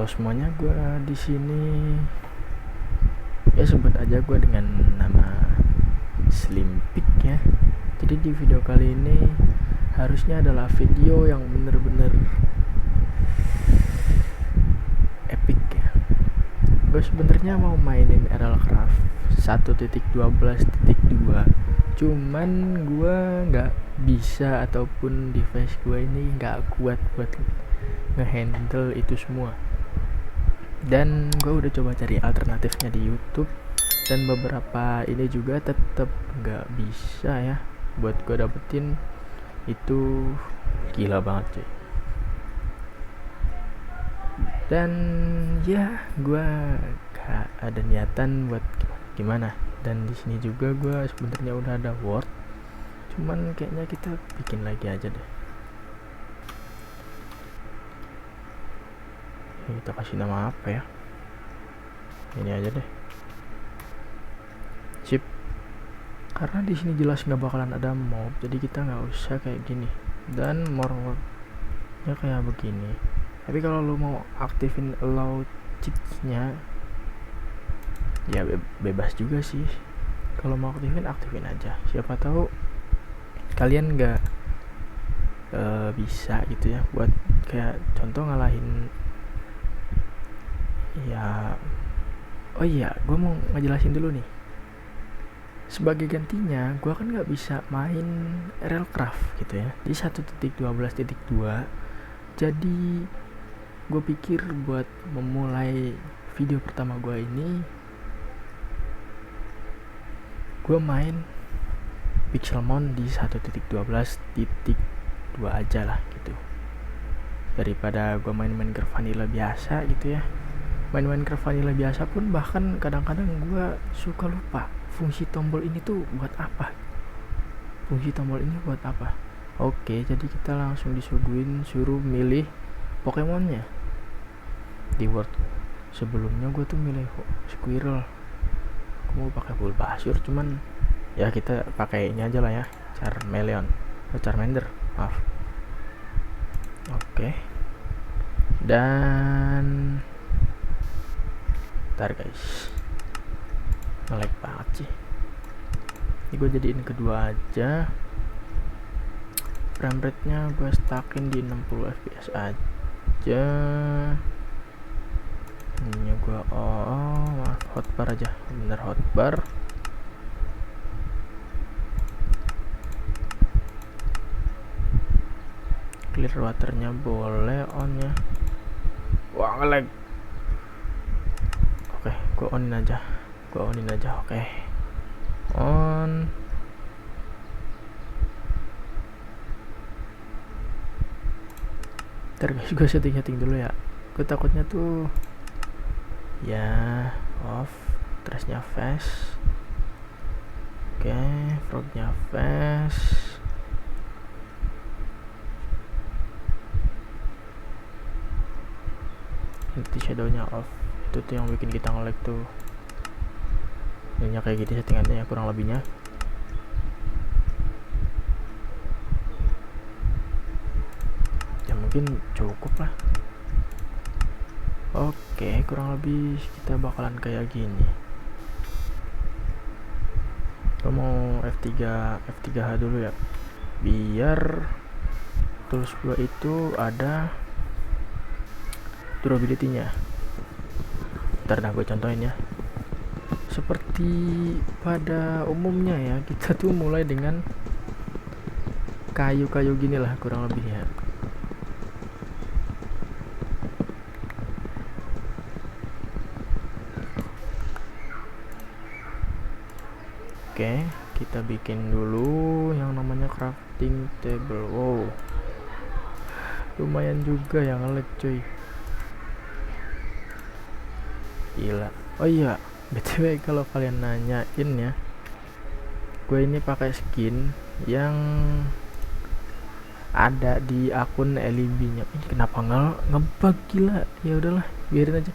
Halo semuanya, gue di sini ya sebut aja gue dengan nama Slimpik ya. Jadi di video kali ini harusnya adalah video yang bener-bener epic ya. Gue sebenarnya mau mainin Heralcraft 1.12.2, cuman gue nggak bisa ataupun device gue ini nggak kuat buat ngehandle itu semua. Dan gue udah coba cari alternatifnya di YouTube dan beberapa ini juga tetap nggak bisa ya buat gue dapetin. Itu gila banget cuy. Dan ya gue gak ada niatan buat gimana. Dan di sini juga gue sebenarnya udah ada Word, cuman kayaknya kita bikin lagi aja deh. Kita kasih nama apa ya, ini aja deh, sip. Karena di sini jelas nggak bakalan ada mob, jadi kita nggak usah kayak gini. Dan more-nya kayak begini. Tapi kalau lu mau aktifin allow cheats-nya ya bebas juga sih. Kalau mau aktifin aja, siapa tahu kalian nggak bisa gitu ya, buat kayak contoh ngalahin ya. Oh iya, gue mau ngejelasin dulu nih. Sebagai gantinya, gue kan nggak bisa main Heralcraft gitu ya di 1.12.2. Jadi gue pikir buat memulai video pertama gue ini, gue main Pixelmon di 1.12.2 aja lah gitu, daripada gue main Minecraft vanilla biasa gitu ya. Main Minecraft vanilla biasa pun bahkan kadang-kadang gue suka lupa fungsi tombol ini tuh buat apa. Oke, jadi kita langsung suruh milih Pokemonnya di Word. Sebelumnya gue tuh milih Squirrel. Gue mau pakai Bulbasaur, cuman ya kita pakai ini aja lah ya, Charmander, maaf. Oke. Dan bentar guys, nge-lag banget sih. Ini gue jadiin kedua aja. Frame rate nya gue stackin di 60 fps aja. Ini gue hotbar aja, bener hotbar. Clear waternya boleh on ya. Wah, nge-lag. Oke, gue onin aja. Oke, on. Ntar guys, gue setting dulu ya. Gue takutnya tuh ya off, trashnya fast. Oke, frognya fast. Nanti shadownya off. Itu tuh yang bikin kita nge-lag tuh. Ini kayak gini settingannya ya, kurang lebihnya. Ya mungkin cukup lah. Oke, kurang lebih kita bakalan kayak gini. Gue mau F3H dulu ya, biar tools gue itu ada durability-nya. Ntar dah gue contohin ya. Seperti pada umumnya ya, kita tuh mulai dengan kayu-kayu gini lah kurang lebih ya. Oke, kita bikin dulu yang namanya crafting table. Wow, lumayan juga yang nge-lag cuy, gila. Oh iya, BTW kalau kalian nanyain ya, gue ini pakai skin yang ada di akun LB-nya. Ini kenapa ngebug gila? Ya udahlah, biarin aja.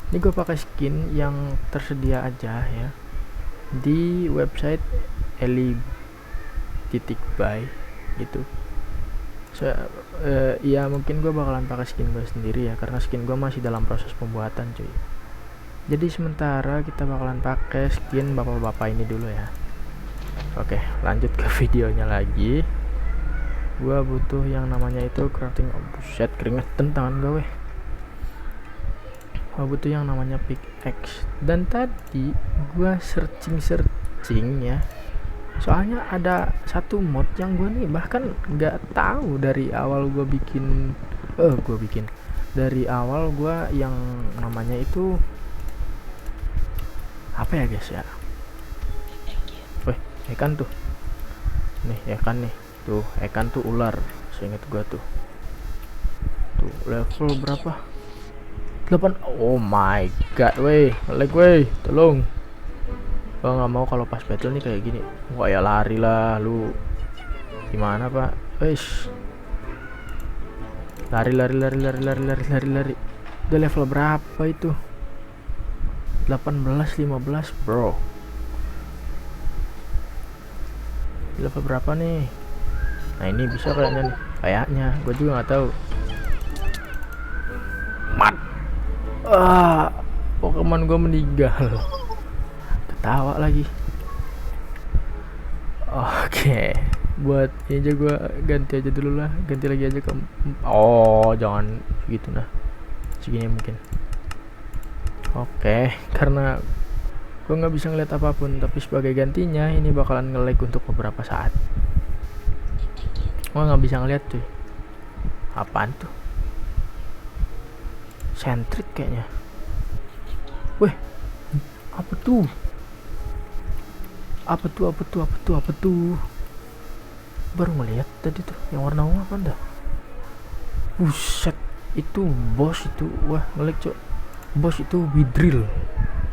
Ini gue pakai skin yang tersedia aja ya di website eli.by gitu. ya mungkin gue bakalan pakai skin gue sendiri ya, karena skin gue masih dalam proses pembuatan cuy. Jadi sementara kita bakalan pakai skin bapak-bapak ini dulu ya. Oke, lanjut ke videonya lagi. Gua butuh yang namanya itu crafting. Oh, buset, keringetan tangan gue. Gua butuh yang namanya pickaxe. Dan tadi gua searching ya. Soalnya ada satu mod yang gue nih bahkan nggak tahu dari awal gue bikin. Dari awal gue yang namanya itu apa ya guys ya? Weh, ikan tuh. Nih ikan nih. Tuh, ikan tuh ular. Seingat gua tuh. Tuh, level berapa? 8. Oh my god, weh. Lag weh. Tolong. Gua nggak mau kalau pas battle nih kayak gini. Wah, ya lari lah lu. Gimana, Pak? Wes. Lari. Udah level berapa itu? 18, 15, bro. Level berapa nih? Nah, ini bisa kayaknya nih. Kayaknya, gue juga nggak tahu. Mat. Pokemon gue meninggal. Ketawa lagi. Oke. Buat ini aja gue ganti aja dulu lah. Ganti lagi aja ke. Oh, jangan gitu nah. Segini mungkin. Oke, karena gue nggak bisa ngeliat apapun, tapi sebagai gantinya ini bakalan nge-lag untuk beberapa saat. Gue nggak bisa ngeliat tuh. Apaan tuh? Sentrit kayaknya. Weh, apa tuh? Apa tuh? Baru ngeliat tadi tuh yang warna ungu apa dah? Buset, itu bos itu. Wah, nge-lag cok. Bos itu Widril.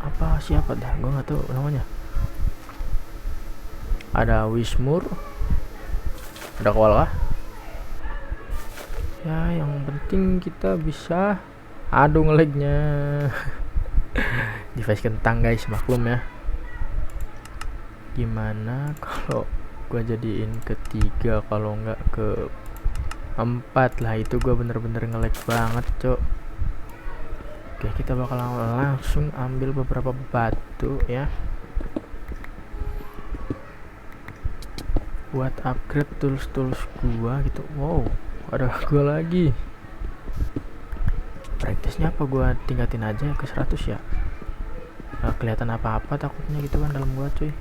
Apa siapa dah? Gue nggak tahu namanya. Ada Wismur. Ada koala. Ya, yang penting kita bisa. Aduh, nge-lagnya. Device kentang guys, maklum ya. Gimana kalau gue jadiin ketiga, kalau nggak ke 4 lah, itu gue bener-bener nge-lag banget cok. Oke, kita bakal langsung ambil beberapa batu ya, buat upgrade tools gua gitu. Wow, ada gua lagi. Practice-nya apa gua tingkatin aja ke 100 ya? Nggak kelihatan apa-apa takutnya gitu kan dalam gua cuy.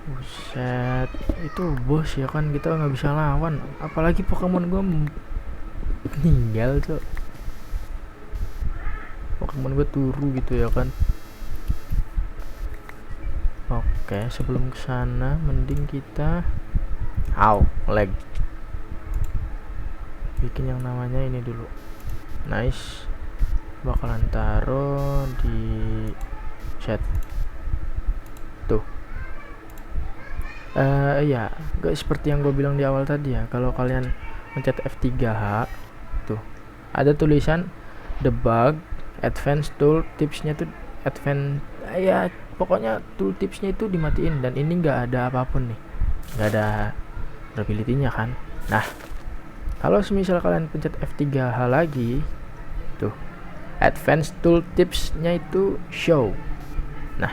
Buset, itu bos ya kan, kita nggak bisa lawan. Apalagi Pokemon gua meninggal cok. Pokemon gue turu gitu ya kan. Oke, sebelum kesana mending kita lag bikin yang namanya ini dulu. Nice, bakalan taruh di chat tuh. Ya guys, seperti yang gue bilang di awal tadi ya, kalau kalian mencet F3H tuh ada tulisan debug advanced tool tipsnya tuh advance ya, pokoknya tool tipsnya itu dimatiin, dan ini nggak ada apapun nih, nggak ada ability-nya kan. Nah, kalau misal kalian pencet F3H lagi tuh advanced tool tipsnya itu show. Nah,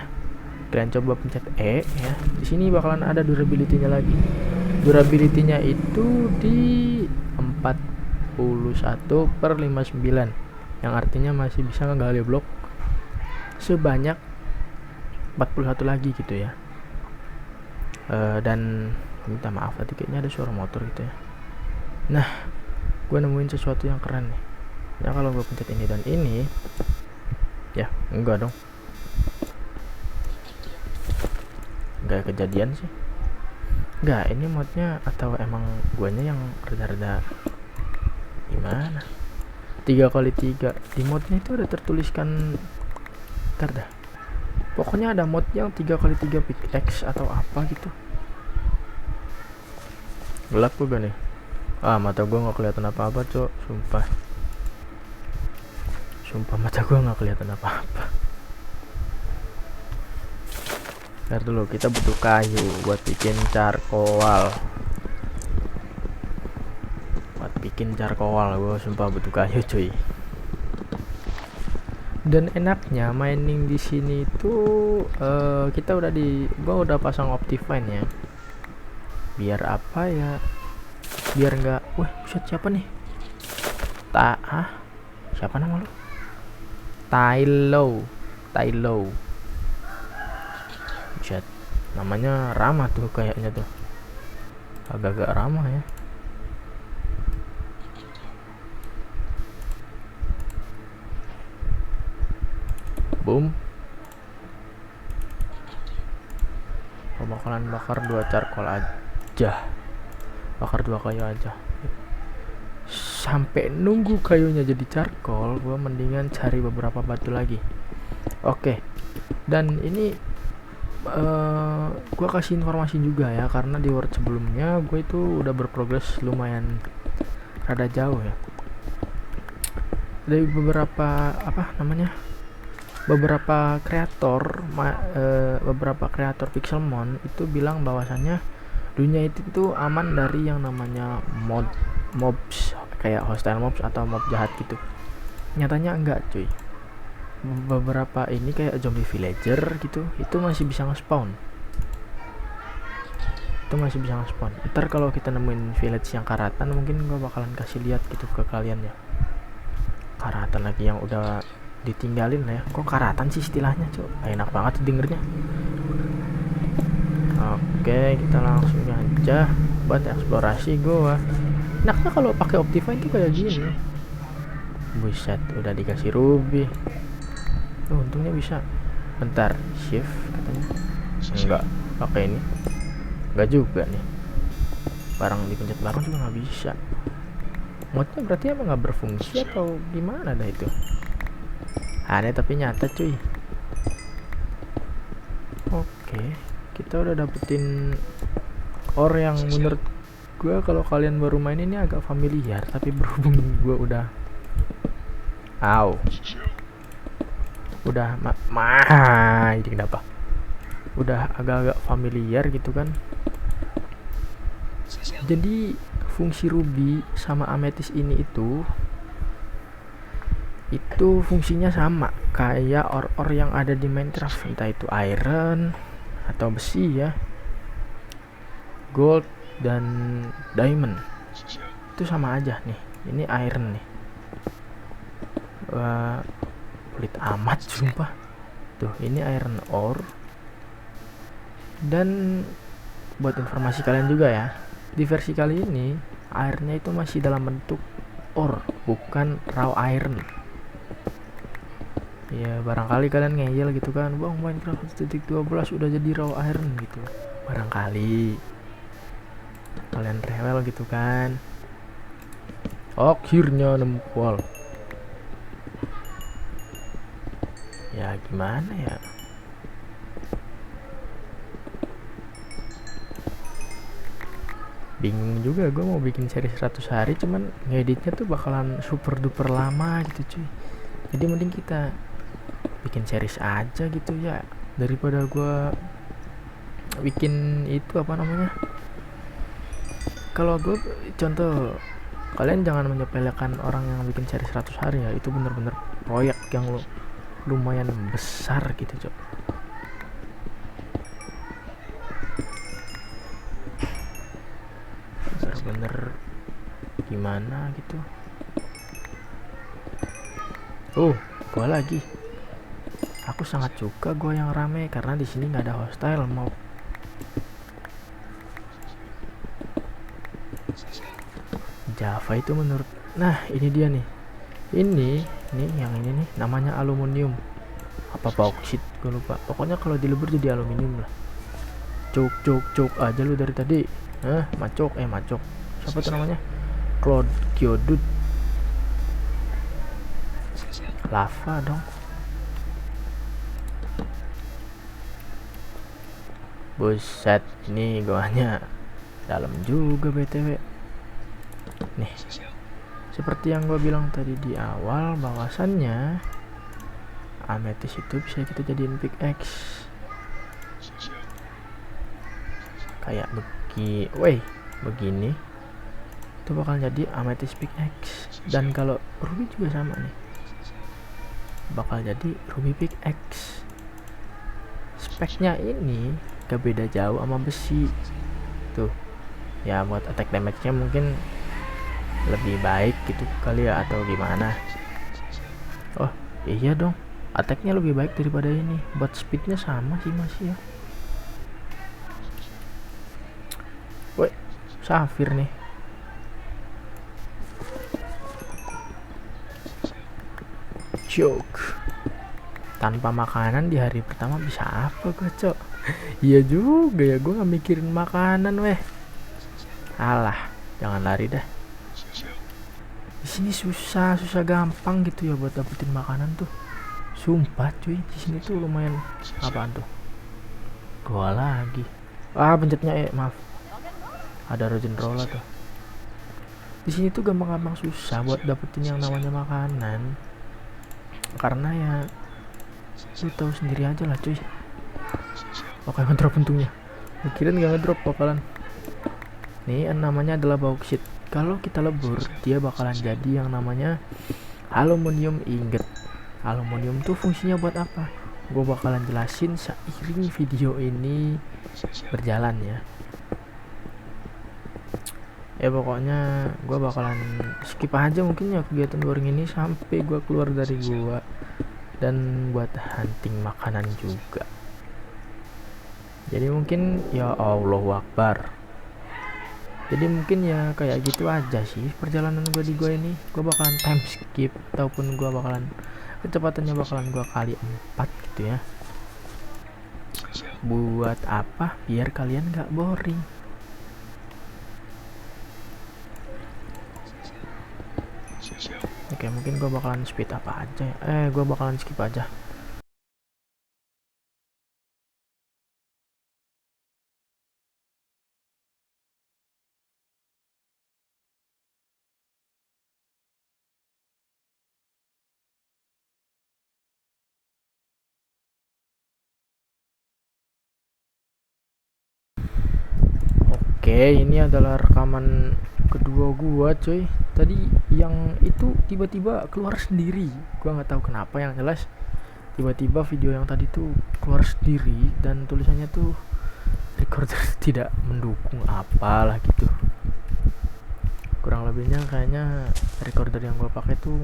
kalian coba pencet E ya, di sini bakalan ada durability-nya lagi. Durability-nya itu di 41/59, yang artinya masih bisa ngegali blok sebanyak 41 lagi gitu ya. Dan minta maaf tadi kayaknya ada suara motor gitu ya. Nah, gue nemuin sesuatu yang keren nih. Ya, kalau gue pencet ini dan ini ya, enggak dong, enggak kejadian sih. Enggak, ini modnya atau emang guanya yang rada-rada gimana? 3x3 di modnya itu ada tertuliskan, ntar dah, pokoknya ada mod yang 3x3 pickaxe atau apa gitu. Gelap juga nih. Mata gua nggak kelihatan apa-apa cok, sumpah mata gua nggak kelihatan apa-apa. Ntar dulu, kita butuh kayu buat bikin charcoal. Gue sumpah butuh kayu cuy. Dan enaknya mining di sini tuh gua udah pasang Optifine ya. Biar apa ya? Biar nggak, wah buset siapa nih? Siapa nama lu? Tylo. Buset, namanya ramah tuh kayaknya tuh. Agak-agak ramah ya. Boom. Bakalan bakar 2 charcoal aja. Bakar 2 kayu aja. Sampai nunggu kayunya jadi charcoal, gua mendingan cari beberapa batu lagi. Oke. Dan ini gua kasih informasi juga ya, karena di world sebelumnya gue itu udah berprogres lumayan rada jauh ya. Dari beberapa kreator Pixelmon itu bilang bahwasannya dunia itu tuh aman dari yang namanya mobs kayak hostile mobs atau mob jahat gitu. Nyatanya enggak cuy. Beberapa ini kayak zombie villager gitu, itu masih bisa nge-spawn. Ntar kalau kita nemuin village yang karatan, mungkin gua bakalan kasih lihat gitu ke kalian ya. Karatan lagi yang udah ditinggalin lah ya. Kok karatan sih istilahnya cuy? Enak banget dengernya. Oke, kita langsung aja buat eksplorasi gua. Enaknya kalau pakai Optifine tuh kayak gini. Buset, udah dikasih ruby. Untungnya bisa. Bentar, shift katanya. Enggak, pakai ini. Enggak juga nih. Barang dipencet barang juga nggak bisa. Modnya berarti emang nggak berfungsi atau gimana dah itu? Aneh tapi nyata cuy. Oke, kita udah dapetin ore yang menurut gue kalau kalian baru main ini agak familiar, tapi berhubung gue udah ini kenapa? Udah agak-agak familiar gitu kan. Jadi fungsi ruby sama amethyst ini itu fungsinya sama kayak ore yang ada di Minecraft, entah itu iron atau besi ya, gold dan diamond. Itu sama aja nih. Ini iron nih. Pelit amat sumpah. Tuh, ini iron ore. Dan buat informasi kalian juga ya, di versi kali ini airnya itu masih dalam bentuk ore, bukan raw iron. Ya barangkali kalian ngeyel gitu kan, bang Minecraft 1.12 udah jadi raw iron gitu. Barangkali kalian rewel gitu kan. Akhirnya nemu wall. Ya gimana ya? Bingung juga gue mau bikin seri 100 hari, cuman ngeditnya tuh bakalan super duper lama gitu cuy. Jadi mending kita bikin series aja gitu ya, daripada gue bikin itu apa namanya. Kalau gue contoh, kalian jangan menyepelekan orang yang bikin seri 100 hari ya, itu bener-bener proyek yang lumayan besar gitu cok. Bener-bener gimana gitu. Gua lagi. Aku sangat suka gua yang rame karena di sini nggak ada hostile mob. Java itu menurut, nah ini dia nih. Ini yang ini nih namanya aluminium. Apa bauxit gue lupa. Pokoknya kalau dilebur jadi aluminium lah. Cuk aja lu dari tadi. Macok. Siapa tuh namanya? Claude Kyodut. Lava dong. Buset, nih goanya dalam juga BTW. Nih, seperti yang gue bilang tadi di awal, bahwasannya amethyst itu bisa kita jadiin pickaxe. kayak begini itu bakal jadi amethyst pickaxe. Dan kalau ruby juga sama nih, bakal jadi ruby pickaxe. Speknya ini gak beda jauh sama besi tuh ya. Buat attack damage nya mungkin lebih baik gitu kali ya, atau gimana. Oh iya dong, attack nya lebih baik daripada ini. Buat speednya sama sih masih ya. Woi, safir nih. Joke. Tanpa makanan di hari pertama bisa apa gue, Cok? Iya juga ya, gue gak mikirin makanan weh. Alah, jangan lari dah. Di sini susah gampang gitu ya buat dapetin makanan tuh. Sumpah cuy, di sini tuh lumayan. Apaan tuh? Gua lagi. Pencetnya maaf. Ada rogen roller tuh. Di sini tuh gampang susah buat dapetin yang namanya makanan. Karena ya lu tahu sendiri aja lah cuy. Oke, ngedrop untungnya. Kirain gak ngedrop bakalan. Nih namanya adalah bauxite. Kalau kita lebur, dia bakalan jadi yang namanya aluminium ingot. Aluminium tuh fungsinya buat apa? Gue bakalan jelasin seiring video ini berjalan ya. Ya pokoknya gue bakalan skip aja mungkin ya kegiatan boring ini sampai gue keluar dari gua dan buat hunting makanan juga. Jadi mungkin ya Allahu Akbar. Jadi mungkin ya kayak gitu aja sih perjalanan gue di gua ini. Gue bakalan time skip ataupun gue bakalan kecepatannya bakalan gue kali 4 gitu ya. Buat apa? Biar kalian gak boring. Oke, mungkin gue bakalan speed apa aja ya. Gue bakalan skip aja. Oke, ini adalah rekaman kedua gua cuy. Tadi yang itu tiba-tiba keluar sendiri. Gua nggak tahu kenapa, yang jelas tiba-tiba video yang tadi tuh keluar sendiri dan tulisannya tuh recorder tidak mendukung apalah gitu. Kurang lebihnya kayaknya recorder yang gua pakai tuh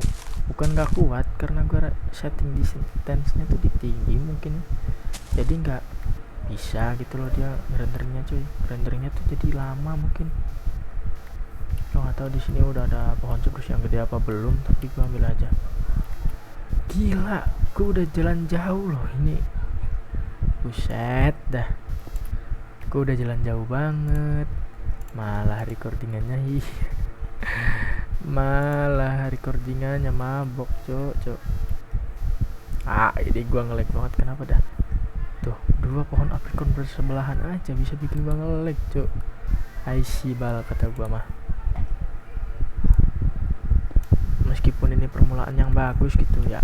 bukan nggak kuat karena gua setting distance-nya tuh tinggi mungkin. Jadi nggak bisa gitu loh dia renderingnya cuy. Renderingnya tuh jadi lama mungkin. Lo nggak tahu di sini udah ada pohon citrus yang gede apa belum, tapi gua ambil aja. Gila, gua udah jalan jauh loh ini. Buset dah. Gua udah jalan jauh banget. Malah recordingannya malah recordingannya mabok, cok. Ini gua nge-lag banget, kenapa dah? Tuh, 2 pohon aprikot bersebelahan aja bisa bikin gua nge-lag, cok. IC bal kata gua mah. Meskipun ini permulaan yang bagus gitu ya.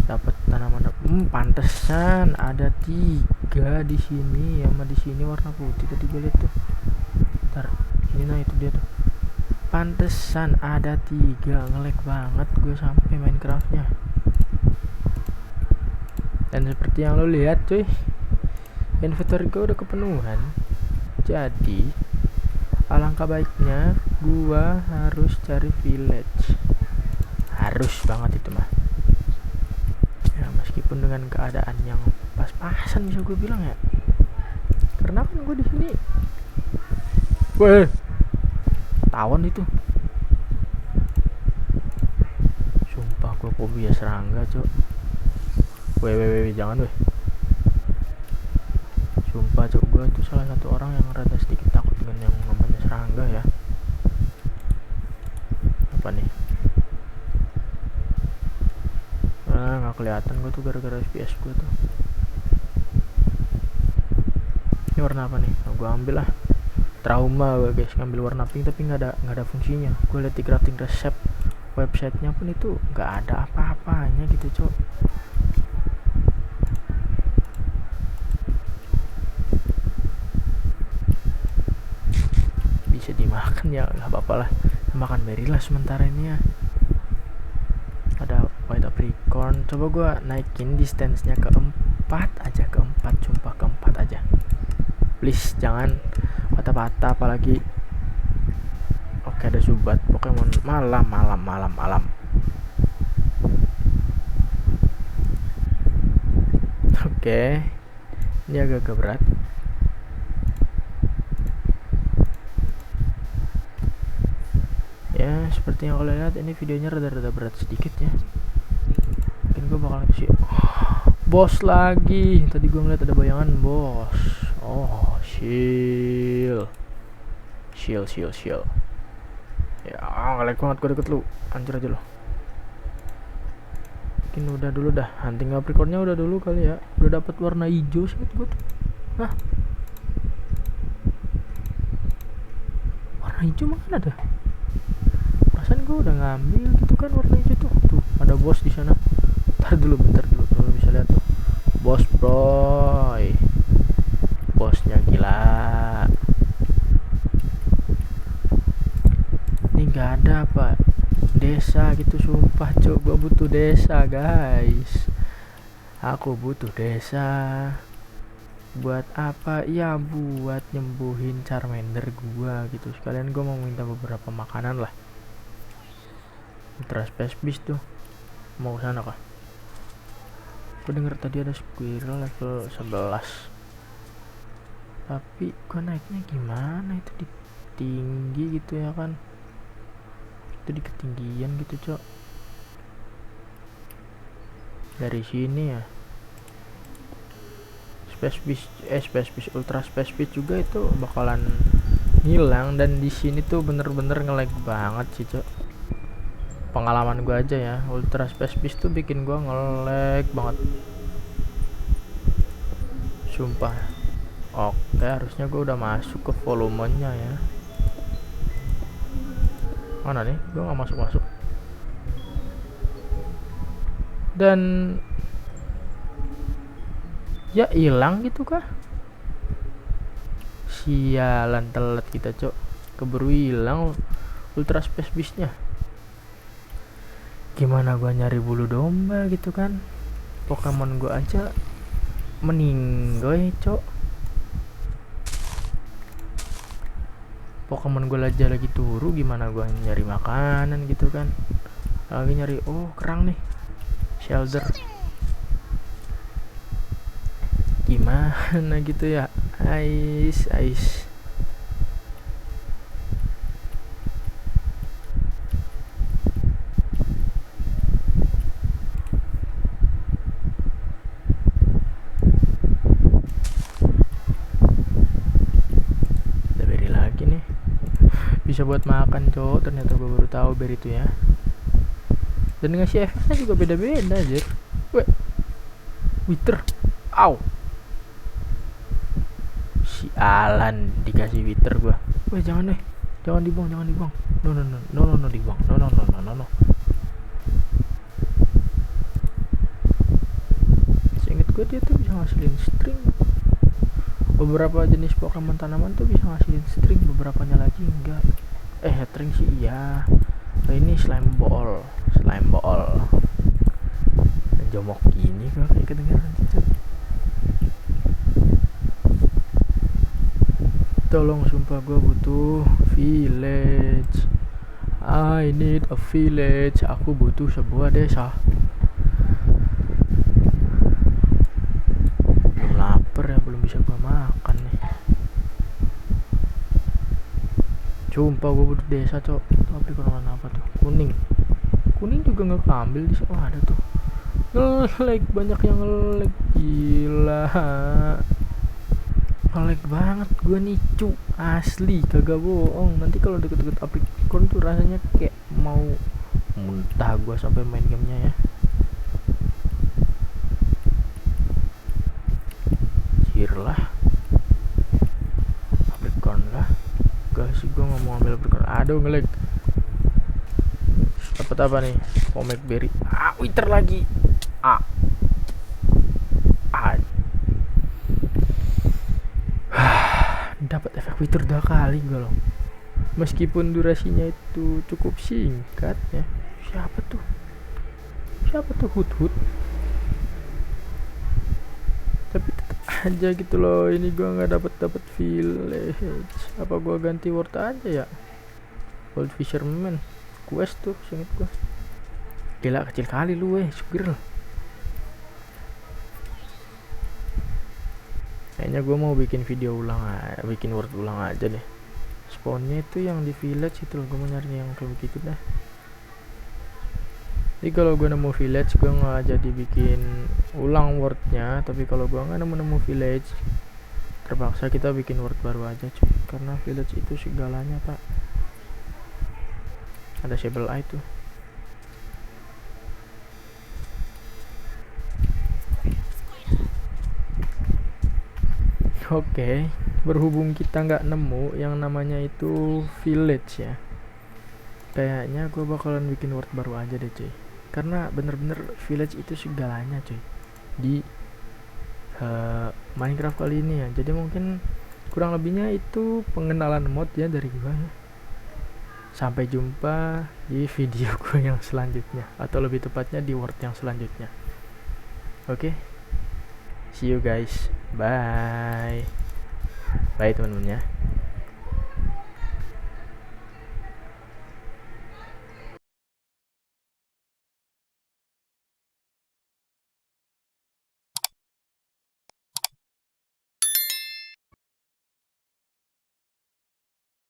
Dapat tanaman pantesan ada 3 di sini, sama di sini warna putih tadi gue lihat tuh. Ntar, ini nah itu dia tuh. Pantesan ada 3, nge-lag banget gue sampai Minecraftnya. Dan seperti yang lo lihat cuy, inventory gue udah kepenuhan. Jadi alangkah baiknya gua harus cari village. Harus banget itu mah. Ya meskipun dengan keadaan yang pas-pasan bisa gue bilang ya. Karena kan gue di sini. Weh, tawon itu. Sumpah gue fobia serangga, cok. Weh, jangan weh. Sumpah cok, gue tuh salah satu orang yang rada sedikit takut dengan yang namanya serangga ya. Apa nih? Nggak kelihatan gue tuh gara-gara FPS gue tuh. Ini warna apa nih? Gue ambil lah. Trauma gue guys, ngambil warna pink tapi nggak ada fungsinya. Gue liat di crafting resep websitenya pun itu nggak ada apa-apanya gitu cok. makan ya nggak apa-apa lah, makan berry lah sementara ini ya. Ada white apricot, coba gue naikin distance-nya ke 4 aja, ke 4, sumpah ke 4 aja please, jangan patah-patah apalagi. Oke, ada Zubat Pokemon malam. Oke, ini agak berat. Ya, seperti yang kalian lihat ini videonya rada-rada berat sedikit ya. Mungkin gue bakal kasih bos lagi. Tadi gue ngeliat ada bayangan bos. Oh, shield. Ya, ngelag banget gue deket lu. Anjir aja lo. Mungkin udah dulu dah. Hunting apricornnya udah dulu kali ya. Udah dapat warna hijau sih gue tuh. Hah? Warna hijau mana dah? Perasaan gue udah ngambil gitu kan warna hijau tuh. Tuh, ada bos di sana. Bentar dulu. Lo bisa lihat tuh. Bos bro. Bosnya gila. Ini gak ada apa desa gitu, sumpah cok. Gue butuh desa guys. Aku butuh desa. Buat apa? Ya buat nyembuhin Charmander gua gitu. Sekalian gue mau minta beberapa makanan lah. Ultra Space Beast tuh. Mau sana kah? Gue denger tadi ada Squirrel level 11. Tapi gue naiknya gimana? Itu di tinggi gitu ya kan? Itu di ketinggian gitu cok. Dari sini ya. Space Beast Ultra Space Beast juga itu bakalan hilang. Dan di sini tuh bener-bener nge-lag banget sih cok. Pengalaman gue aja ya, Ultra Space Beast tuh bikin gue nge-lag banget, sumpah. Oke, harusnya gue udah masuk ke volumenya ya. Mana nih? Gue gak masuk. Dan ya hilang gitu kah? Sialan, telat kita cok. Keburu hilang Ultra Space Beast-nya. Gimana gue nyari bulu domba gitu kan? Pokemon gue aja meninggoy cok. Pokemon gue aja lagi turu, gimana gue nyari makanan gitu kan? Lagi nyari, oh kerang nih, shelter. Gimana gitu ya? Ais. Bisa buat makan cowok, ternyata gue baru tahu berry itu ya. Dan ngasih efeknya juga beda-beda aja. Weh, Wither, au, si Alan dikasih Wither gue. Weh jangan dibuang. No dibuang, no. Seinget gue dia tuh bisa ngasilin string. Beberapa jenis Pokemon tanaman tuh bisa ngasilin string, beberapanya lagi enggak. String sih iya. Ini slime ball. Jomok gini kok kayak kedengeran gitu. Tolong, sumpah gue butuh village. I need a village. Aku butuh sebuah desa. Belum lapar ya, belum bisa gue makan nih. Sumpah gue butuh desa cok. Tapi kalau apa tuh? Kuning juga nggak keambil di sini. Oh ada tuh. Nge-lag, banyak yang nge-lag, gila. Nge-lag banget gue nih cu, asli kagak bohong. Nanti kalau deket-deket apricot tuh rasanya kayak mau muntah gue sampai main gamenya ya. Lah apricot lah, gak sih gue nggak mau ambil apricot. Aduh ngelag. Dapat apa nih? Pomek berry. Wither lagi. Dapat efek Wither 2 kali gue loh. meskipun durasinya itu cukup singkat ya. Siapa tuh Hut, tapi tetap aja gitu loh, ini gua nggak dapat village. Apa gua ganti word aja ya, Old Fisherman quest tuh singkat gua. Gila, kecil kali lu sugar. Kayaknya gua mau bikin video ulang aja, bikin word ulang aja deh. Spawnnya itu yang di village itu loh, gua mau nyari yang kayak begitu dah. Jadi kalau gue nemu village, gue nggak jadi bikin ulang wordnya. Tapi kalau gue nggak nemu village, terpaksa kita bikin word baru aja cuy, karena village itu segalanya pak. Ada Sable Eye tuh. Oke, berhubung kita nggak nemu yang namanya itu village ya, kayaknya gue bakalan bikin word baru aja deh cuy, karena bener-bener village itu segalanya cuy di Minecraft kali ini ya. Jadi mungkin kurang lebihnya itu pengenalan mod ya dari gue ya. Sampai jumpa di video gue yang selanjutnya, atau lebih tepatnya di word yang selanjutnya. Oke, see you guys, bye teman-teman ya.